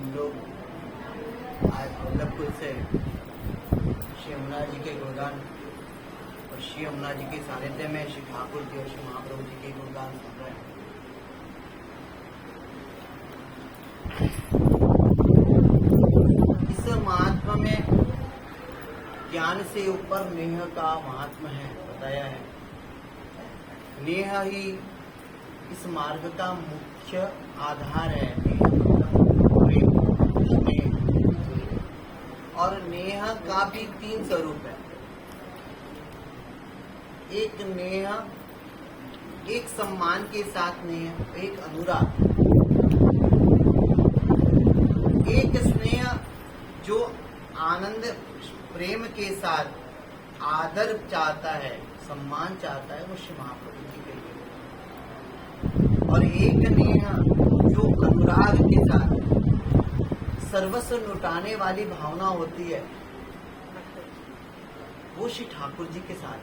हम लोग आज वल्लभपुर से श्री यमुना जी के गुणगान और श्री यमुना जी के सानिध्य में श्री ठाकुर जी और श्री महाप्रभु जी के गुणगान सुन रहे हैं। इस महात्मा में ज्ञान से ऊपर नेह का महात्मा है, बताया है। नेह ही इस मार्ग का मुख्य आधार है। और नेह का भी 3 स्वरूप है। एक नेह, एक सम्मान के साथ नेह, एक अनुराग, एक स्नेह जो आनंद प्रेम के साथ आदर चाहता है, सम्मान चाहता है, वो श्री महाप्रभु जी के लिए। और एक नेह जो अनुराग के साथ सर्वस्व लुटाने वाली भावना होती है, वो श्री ठाकुर जी के साथ।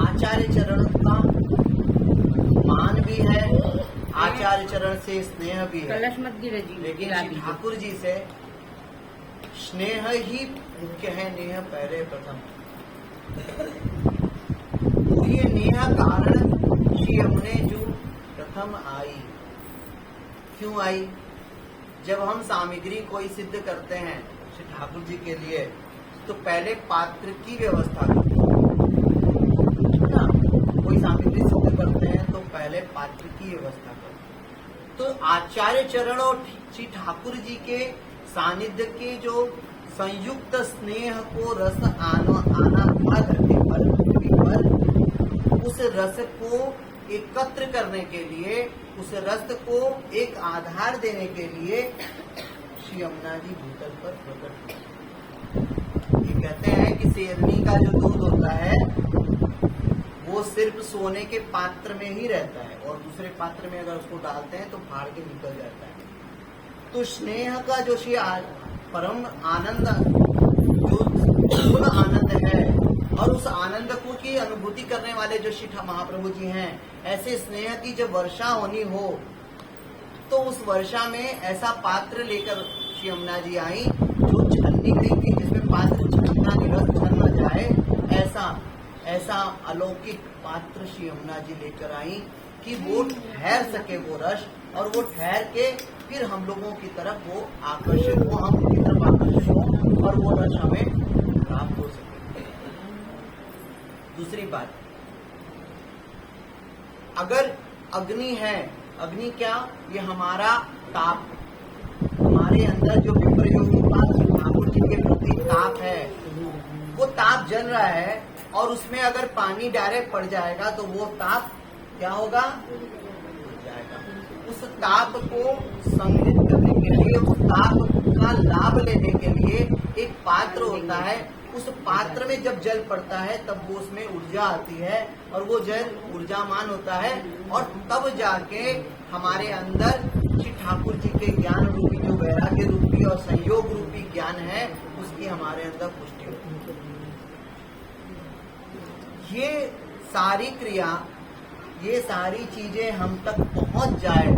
आचार्य चरण का मान भी है, आचार्य चरण से स्नेह भी है, लेकिन श्री ठाकुर जी से स्नेह ही मुख्य है। नेह पहले प्रथम। तो ये नेह कारण श्री यमुने जो प्रथम आई। क्यों आई? जब हम सामग्री कोई सिद्ध करते हैं श्री ठाकुर जी के लिए, तो पहले पात्र की व्यवस्था करते हैं। कोई सामग्री सिद्ध करते हैं तो पहले पात्र की व्यवस्था करते हैं। तो आचार्य चरण और श्री ठाकुर जी के सानिध्य के जो संयुक्त स्नेह को रस आना धरती पर उस रस को एकत्र करने के लिए, उस रस को एक आधार देने के लिए श्री यमुना जी भूतल पर प्रकट हुए। ये कहते हैं कि शेरनी का जो दूध होता है वो सिर्फ सोने के पात्र में ही रहता है, और दूसरे पात्र में अगर उसको डालते हैं तो फाड़ के निकल जाता है। तो स्नेह का जो श्री परम आनंद, जो आनंद है, और उस आनंद को की अनुभूति करने वाले जो श्री महाप्रभु जी हैं, ऐसे स्नेह की जब वर्षा होनी हो, तो उस वर्षा में ऐसा पात्र लेकर श्री यमुना जी आई जो छन्नी गई थी, जिसमें पात्र छन्ना निरस्त छन न जाए, ऐसा अलौकिक पात्र श्री यमुना जी लेकर आई कि वो ठहर सके वो रस, और वो ठहर के फिर हम लोगों की तरफ वो आकर्षित हो, हम उनकी तरफ आकर्षित हो, और वो रस हमें प्राप्त हो सके। दूसरी बात, अगर अग्नि है, अग्नि क्या? ये हमारा ताप, हमारे अंदर जो विप्रयोगी ठाकुर जी के प्रति ताप है, वो ताप जल रहा है, और उसमें अगर पानी डायरेक्ट पड़ जाएगा तो वो ताप क्या होगा? बुझ जाएगा। उस ताप को संग्रहित करने के लिए, उस ताप का लाभ लेने के लिए एक पात्र होता है। उस पात्र में जब जल पड़ता है तब वो उसमें ऊर्जा आती है, और वो जल ऊर्जामान होता है, और तब जाके हमारे अंदर श्री ठाकुर जी के ज्ञान रूपी, जो वैराग्य रूपी और संयोग रूपी ज्ञान है, उसकी हमारे अंदर पुष्टि होती है। ये सारी क्रिया, ये सारी चीजें हम तक पहुंच जाए,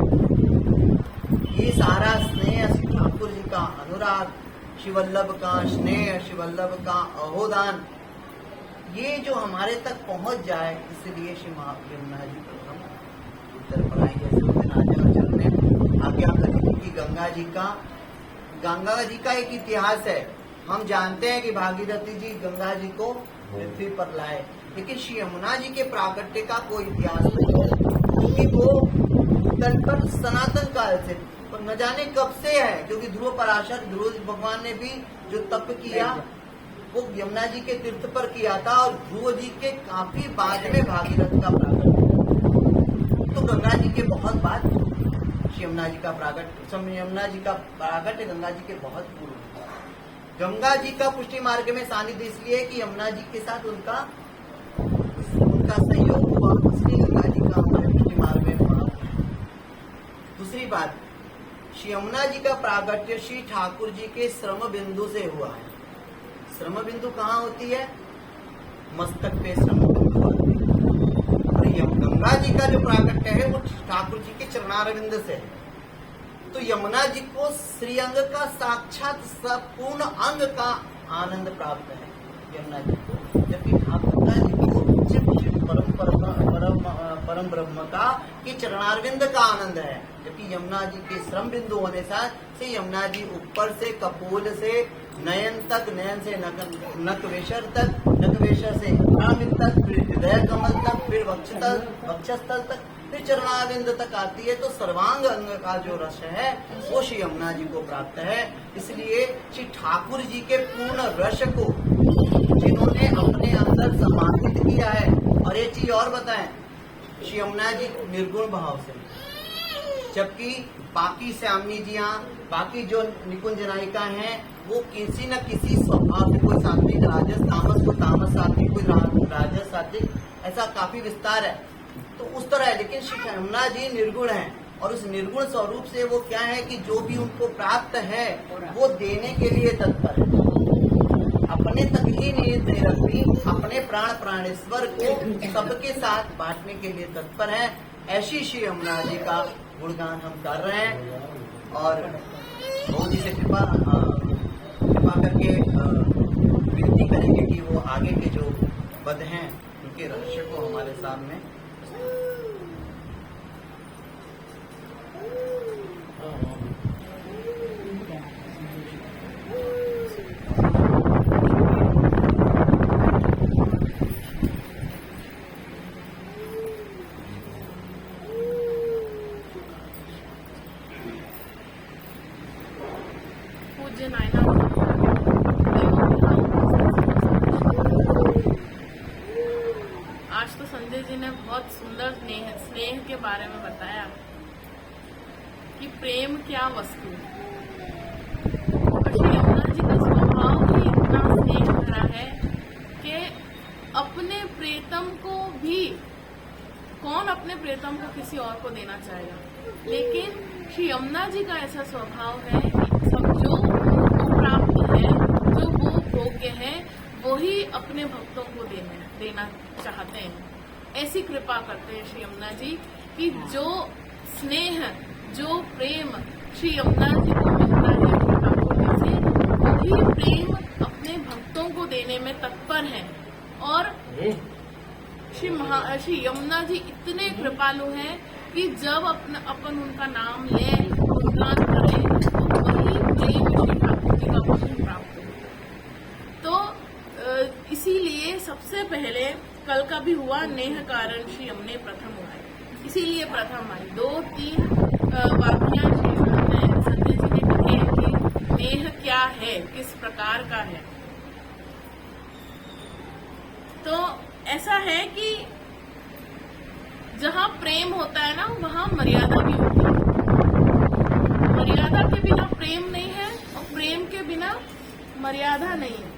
ये सारा स्नेह श्री ठाकुर जी का अनुराग, शिवल्लभ का स्नेह, शिवल्लभ का अहोदान, ये जो हमारे तक पहुंच जाए, इसलिए श्री यमुना जी प्रथम उत्तर पर आई। जैसे चलने आज्ञा करी कि गंगा जी का एक इतिहास है। हम जानते हैं कि भागीरथी जी गंगा जी को पृथ्वी पर लाए, लेकिन श्री यमुना जी के प्राकट्य का कोई इतिहास नहीं है, क्योंकि वो तट पर सनातन काल से, पर न जाने कब से है, क्योंकि ध्रुव भगवान ने भी जो तप किया वो यमुना जी के तीर्थ पर किया था, और ध्रुव जी के काफी बाद में भागीरथ का प्राकट्य। तो गंगा जी के बहुत बाद यमुना जी का प्राकट्य, यमुना जी का प्राकट्य गंगा जी के बहुत पूर्व। गंगा जी का पुष्टि मार्ग में सानिध्य इसलिए कि यमुना जी के साथ उनका संयोग हुआ, इसलिए गंगा जी का हमारे पुष्टि मार्ग में हुआ। दूसरी बात, श्री यमुना जी का प्रागट्य श्री ठाकुर जी के श्रम बिंदु से हुआ है। श्रम बिंदु कहाँ होती है? मस्तक पे श्रम बिंदु होती है। और यमुना जी का जो प्राकट्य है वो ठाकुर जी के चरणारविंद से है। तो यमुना जी को श्री अंग का साक्षात संपूर्ण अंग का आनंद प्राप्त है यमुना जी को, जबकि ठाकुर जी को परम ब्रह्म का कि चरणारविंद का आनंद है। जबकि यमुना जी के श्रम बिंदु होने से यमुना जी ऊपर से कपोल से नयन तक, नयन से नकवेशर तक, नकवेशर से अनामित तक, फिर हृदय कमल तक, फिर वक्षस्थल तक, फिर चरणारविंद तक आती है। तो सर्वांग अंग का जो रस है वो श्री यमुना जी को प्राप्त है। इसलिए श्री ठाकुर जी के पूर्ण रस को जिन्होंने अपने अंदर समाहित किया है, और ये चीज और बताएं, श्री यमुना जी निर्गुण भाव से, जबकि बाकी श्यामनी जियां, बाकी जो निकुंज नायिका हैं वो किसी न किसी स्वभाव से, कोई सात्विक राजस तामस, कोई तामस सात्विक, कोई राजस सात्विक, ऐसा काफी विस्तार है। तो उस तरह है, लेकिन श्री यमुना जी निर्गुण है, और उस निर्गुण स्वरूप से वो क्या है कि जो भी उनको प्राप्त है वो देने के लिए तत्पर है, अपने तक ही नहीं रखती, अपने प्राण प्राणेश्वर को सबके साथ बांटने के लिए तत्पर है। ऐसी श्री यमुना जी का गुणगान हम कर रहे हैं, और बहुत जी से कृपा करके विनती करेंगे कि वो आगे के जो पद हैं उनके रहस्य को हमारे सामने पूज्य नायना आज तो संजय जी ने बहुत सुंदर स्नेह के बारे में बताया कि प्रेम क्या वस्तु है। और श्री यमुना जी का स्वभाव ही इतना स्नेह भरा है कि अपने प्रेतम को भी, कौन अपने प्रेतम को किसी और को देना चाहेगा, लेकिन श्री यमुना जी का ऐसा स्वभाव है कि सब जो प्राप्त है, जो वो भोग्य है, वही अपने भक्तों को देना चाहते हैं। ऐसी कृपा करते हैं श्री यमुना जी कि जो स्नेह, जो प्रेम श्री यमुना जी को मिलता है श्री ठाकुर जी से, वही प्रेम अपने भक्तों को देने में तत्पर है। और श्री यमुना जी इतने कृपालु हैं कि जब अपन उनका नाम लें, गुणगान करें, तो वही प्रेम श्री ठाकुर जी का वचन प्राप्त हो। तो इसीलिए सबसे पहले कल का भी हुआ, नेह कारण श्री यमुने प्रथम हुआ, इसीलिए प्रथम आई। 2-3 वाक्यां संजय जी ने कहे कि नेह क्या है, किस प्रकार का है। तो ऐसा है कि जहाँ प्रेम होता है ना, वहाँ मर्यादा भी होती है। मर्यादा के बिना प्रेम नहीं है, और प्रेम के बिना मर्यादा नहीं है।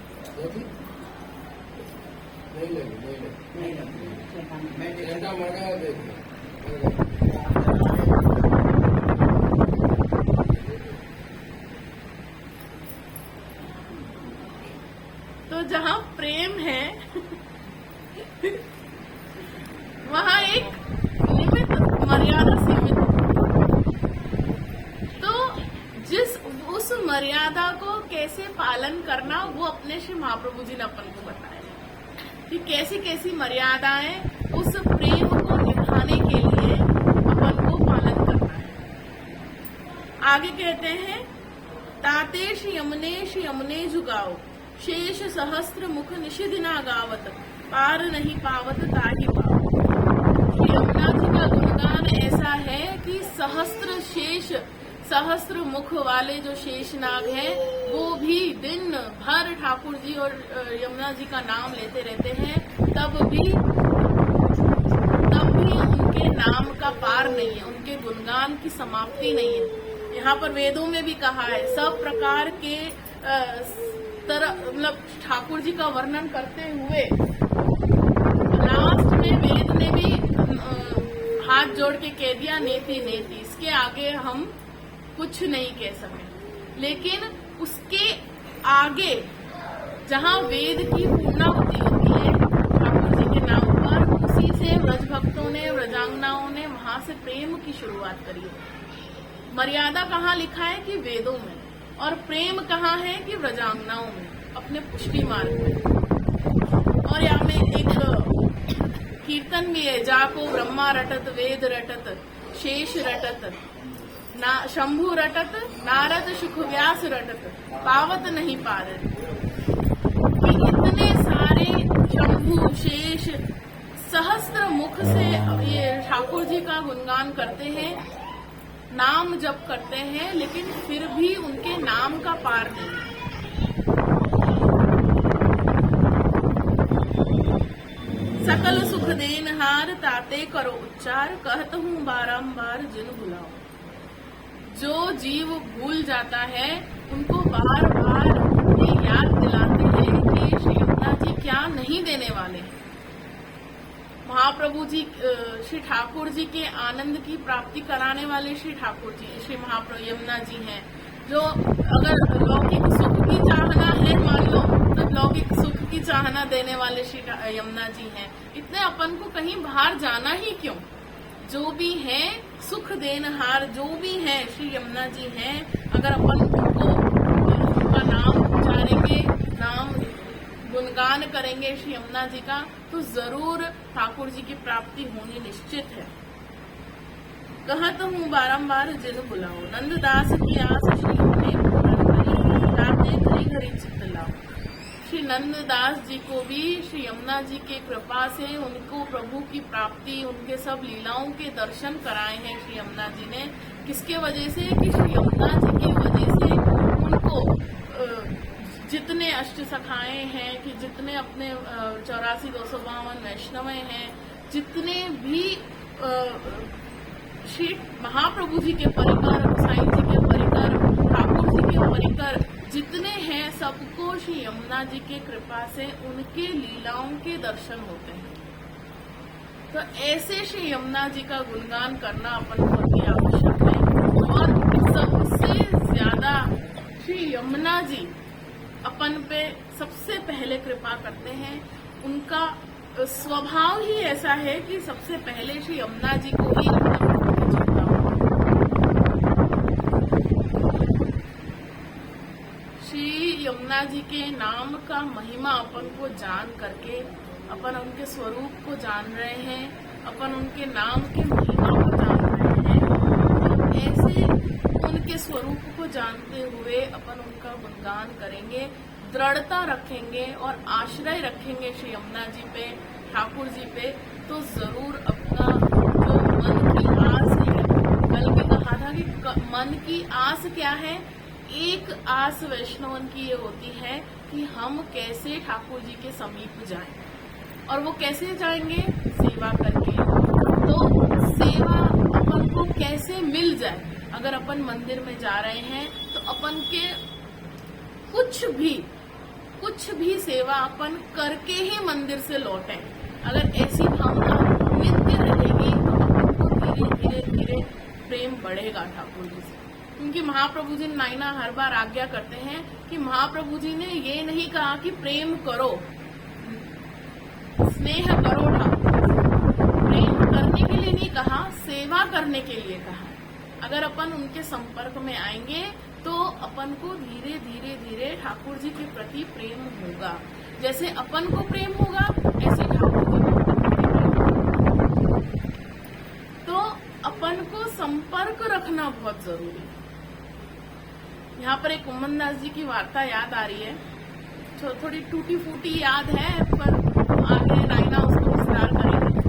तो जहाँ प्रेम है वहाँ एक लिमिट, मर्यादा सीमित है। तो उस मर्यादा को कैसे पालन करना, वो अपने श्री महाप्रभु जी ने अपन को बताया कि कैसी कैसी मर्यादाएं उस प्रेम को निभाने के लिए अपन को पालन करना है। आगे कहते हैं, ताते श्री यमुने जुगाओ, शेष सहस्त्र मुख निषिदिना गावत, पार नहीं पावत ताहि पाओ। श्री यमुना जी का गुणगान ऐसा है कि सहस्त्र मुख वाले जो शेषनाग हैं, वो भी दिन भर ठाकुर जी और यमुना जी का नाम लेते रहते हैं, तब भी उनके नाम का पार नहीं है, उनके गुणगान की समाप्ति नहीं है। यहाँ पर वेदों में भी कहा है, सब प्रकार के मतलब ठाकुर जी का वर्णन करते हुए लास्ट में वेद ने भी हाथ जोड़ के कह दिया, नेति नेति। इसके आगे हम कुछ नहीं कह सके। लेकिन उसके आगे जहाँ वेद की पूर्णाहुति होती है ठाकुर जी के नाम पर, उसी से व्रज भक्तों गोपियों ने, व्रजांगनाओं ने वहां से प्रेम की शुरुआत करी है। मर्यादा कहाँ लिखा है कि वेदों में, और प्रेम कहाँ है कि व्रजांगनाओं में, अपने पुष्टि मार्ग में। और यहाँ में एक कीर्तन भी है, जाको ब्रह्मा रटत वेद रटत शेष रटत शंभु रटत नारद सुख व्यास रटत पावत नहीं पारत। कि इतने सारे शंभु शेष सहस्त्र मुख से ये ठाकुर जी का गुणगान करते हैं, नाम जप करते हैं, लेकिन फिर भी उनके नाम का पार नहीं है। सकल सुख देनहार ताते करो उच्चार, कहत हूँ बारंबार जिन बुलाओ। जो जीव भूल जाता है उनको बार बार ये याद दिलाते हैं कि श्री यमुना जी क्या नहीं देने वाले। महाप्रभु जी, श्री ठाकुर जी के आनंद की प्राप्ति कराने वाले श्री ठाकुर जी, श्री महाप्रभु यमुना जी हैं। जो अगर लौकिक सुख की चाहना है मान लो, तो लौकिक सुख की चाहना देने वाले श्री यमुना जी हैं। इतने अपन को कहीं बाहर जाना ही क्यों? जो भी है सुख देनहार, जो भी है श्री यमुना जी हैं। अगर अपन उनको उनका नाम उच्चारेंगे, नाम गुणगान करेंगे श्री यमुना जी का, तो जरूर ठाकुर जी की प्राप्ति होनी निश्चित है। कहत हूँ बारंबार जिन बुलाओ, नंददास की आस श्री ने घड़ी घड़ी चित्त लाओ। श्री नंददास जी को भी श्री यमुना जी के कृपा से उनको प्रभु की प्राप्ति, उनके सब लीलाओं के दर्शन कराए हैं श्री यमुना जी ने। किसके वजह से? कि श्री यमुना जी की वजह से उनको जितने अष्ट सखाएं हैं, कि जितने अपने 84,252 वैष्णव हैं, जितने भी श्री महाप्रभु जी के परिकर, गोसाई जी के परिकर, ठाकुर जी के परिकर जितने हैं, सबको श्री यमुना जी के कृपा से उनके लीलाओं के दर्शन होते हैं। तो ऐसे श्री यमुना जी का गुणगान करना अपन को अति आवश्यक है। और सबसे ज्यादा श्री यमुना जी अपन पे सबसे पहले कृपा करते हैं। उनका स्वभाव ही ऐसा है कि सबसे पहले श्री यमुना जी को ही यमुना जी के नाम का महिमा अपन को जान करके अपन उनके स्वरूप को जान रहे हैं, अपन उनके नाम के महिमा को जान रहे हैं। और ऐसे उनके स्वरूप को जानते हुए अपन उनका गुणगान करेंगे, दृढ़ता रखेंगे और आश्रय रखेंगे श्री यमुना जी पे, ठाकुर जी पे, तो जरूर अपना जो मन की आस है, कल भी कहा था कि मन की आस क्या है? एक आस वैष्णवन की ये होती है कि हम कैसे ठाकुर जी के समीप जाएं। और वो कैसे जाएंगे? सेवा करके। तो सेवा अपन को कैसे मिल जाए? अगर अपन मंदिर में जा रहे हैं तो अपन के कुछ भी सेवा अपन करके ही मंदिर से लौटें। अगर ऐसी भावना नित्य रहेगी तो अपन को धीरे धीरे प्रेम बढ़ेगा ठाकुर जी से। क्योंकि महाप्रभु जी नाइना हर बार आज्ञा करते हैं कि महाप्रभु जी ने ये नहीं कहा कि प्रेम करो, स्नेह करो ठाकुर। प्रेम करने के लिए नहीं कहा, सेवा करने के लिए कहा। अगर अपन उनके संपर्क में आएंगे तो अपन को धीरे धीरे ठाकुर जी के प्रति प्रेम होगा। जैसे अपन को प्रेम होगा ऐसे ठाकुर जी को तो अपन को संपर्क रखना बहुत जरूरी है। यहाँ पर एक कुम्मन दास जी की वार्ता याद आ रही है, थोड़ी टूटी फूटी याद है, पर आगे राइना उसको विस्तार करेंगे।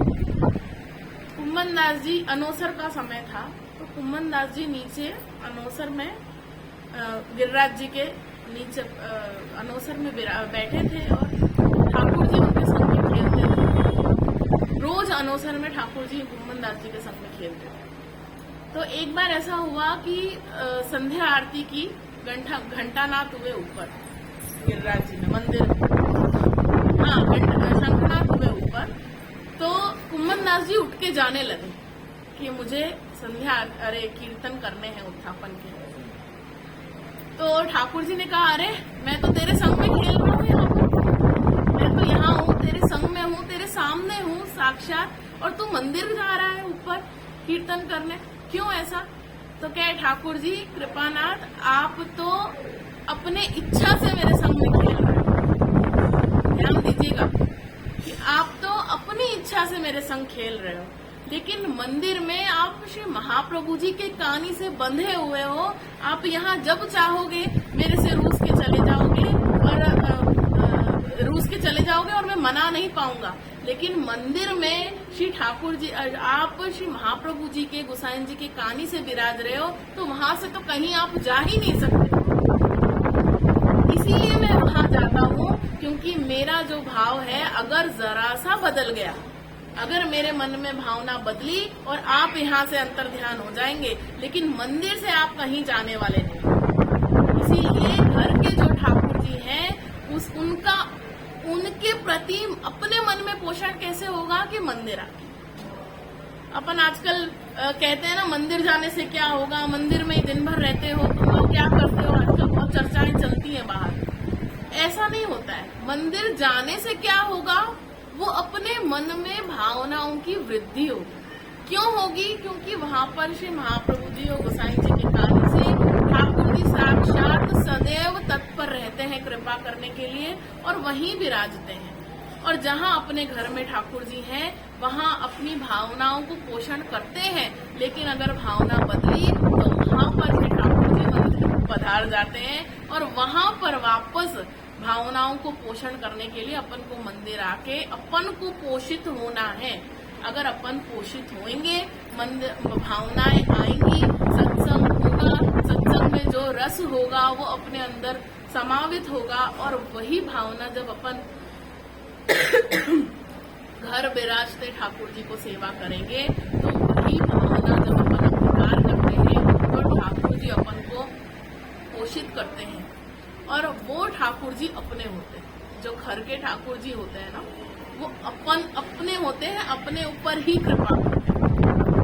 कुम्मन दास जी, अनोसर का समय था, तो कुम्मन दास जी नीचे अनोसर में गिरिराज जी के नीचे अनोसर में बैठे थे और ठाकुर जी उनके संग में खेलते थे। रोज अनोसर में ठाकुर जी कुम्मन दास जी के संग में खेलते थे। तो एक बार ऐसा हुआ कि संध्या आरती की घंटानाद हुए ऊपर गिरिराज जी में मंदिर में, हाँ शंखनाद हुए ऊपर। तो कुम्मन दास जी उठ के जाने लगे कि मुझे कीर्तन करने हैं उत्थापन के। तो ठाकुर जी ने कहा, अरे मैं तो तेरे संग में खेल रहा हूँ, यहाँ मैं तो यहाँ हूँ, तेरे संग में हूँ, तेरे सामने हूँ, साक्षात और तू मंदिर जा रहा है ऊपर कीर्तन करने, क्यों ऐसा? तो कहे ठाकुर जी कृपानाथ, आप तो अपने इच्छा से मेरे संग में खेल रहे हो। ध्यान दीजिएगा कि आप तो अपनी इच्छा से मेरे संग खेल रहे हो, लेकिन मंदिर में आप श्री महाप्रभु जी के कानी से बंधे हुए हो। आप यहाँ जब चाहोगे मेरे से रूस के चले जाओगे और मैं मना नहीं पाऊंगा, लेकिन मंदिर में श्री ठाकुर जी, आप श्री महाप्रभु जी के, गोसाई जी के कानी से विराज रहे हो, तो वहां से तो कहीं आप जा ही नहीं सकते। इसीलिए मैं वहां जाता हूँ, क्योंकि मेरा जो भाव है अगर जरा सा बदल गया, अगर मेरे मन में भावना बदली और आप यहाँ से अंतर ध्यान हो जाएंगे, लेकिन मंदिर से आप कहीं जाने वाले नहीं। इसीलिए घर के जो ठाकुर जी हैं उनके प्रति अपने मन में पोषण कैसे होगा कि मंदिर आके। अपन आजकल कहते हैं ना, मंदिर जाने से क्या होगा, मंदिर में ही दिन भर रहते हो, तुम लोग क्या करते हो, आजकल बहुत चर्चाएं चलती हैं बाहर। ऐसा नहीं होता है। मंदिर जाने से क्या होगा, वो अपने मन में भावनाओं की वृद्धि होगी। क्यों होगी? क्योंकि वहां पर श्री महाप्रभु जी और गोसाई जी के कार्य से ठाकुर जी साक्षात सदैव तत्पर रहते हैं कृपा करने के लिए और वहीं विराजते हैं। और जहां अपने घर में ठाकुर जी हैं, वहां अपनी भावनाओं को पोषण करते हैं, लेकिन अगर भावना बदली तो वहां पर श्री ठाकुर जी मंदिर पधार जाते हैं और वहां पर वापस भावनाओं को पोषण करने के लिए अपन को मंदिर आके अपन को पोषित होना है। अगर अपन पोषित होंगे, मंदिर भावनाएं आएंगी, सत्संग होगा, सत्संग में जो रस होगा वो अपने अंदर समावित होगा, और वही भावना जब अपन घर विराजते ठाकुर जी को सेवा करेंगे, तो वही भावना जब अपन अपकार करते हैं तो ठाकुर जी अपन को पोषित करते हैं, और वो ठाकुर जी अपने होते हैं। जो घर के ठाकुर जी होते हैं ना, वो अपने होते हैं, अपने ऊपर ही कृपा करते हैं।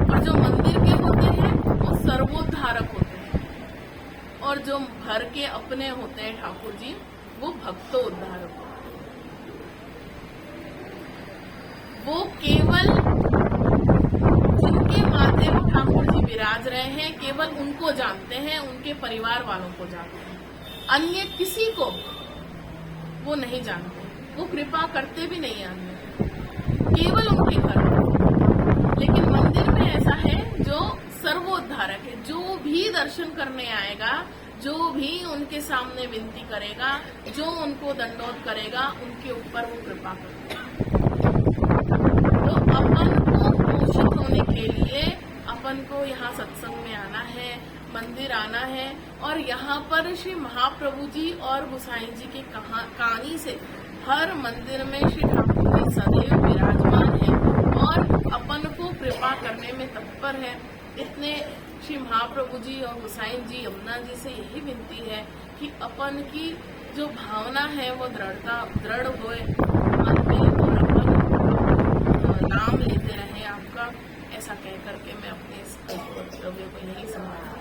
और जो मंदिर के होते हैं वो सर्वोद्धारक होते हैं, और जो घर के अपने होते हैं ठाकुर जी, वो भक्तोद्धारक होते हैं। वो केवल जिनके माथे में ठाकुर जी विराज रहे हैं, केवल उनको जानते हैं, उनके परिवार वालों को जानते हैं, अन्य किसी को वो नहीं जानते। वो कृपा करते भी नहीं अन्य, केवल उनके घर में। लेकिन मंदिर में ऐसा है जो सर्वोद्धारक है, जो भी दर्शन करने आएगा, जो भी उनके सामने विनती करेगा, जो उनको दंडोत करेगा, उनके ऊपर वो कृपा करेगा। तो अपन को पोषित होने के लिए अपन को यहाँ सत्संग में आना है, मंदिर आना है, और यहाँ पर श्री महाप्रभु जी और गोसाई जी के कहानी से हर मंदिर में श्री ठाकुर जी सदैव विराजमान है और अपन को कृपा करने में तत्पर है। इतने श्री महाप्रभु जी और गोसाई जी, यमुना जी से यही विनती है कि अपन की जो भावना है वो दृढ़ होए मन में, और अपन नाम लेते रहे आपका। ऐसा कह करके मैं अपने इस वक्तव्य को यही समाप्त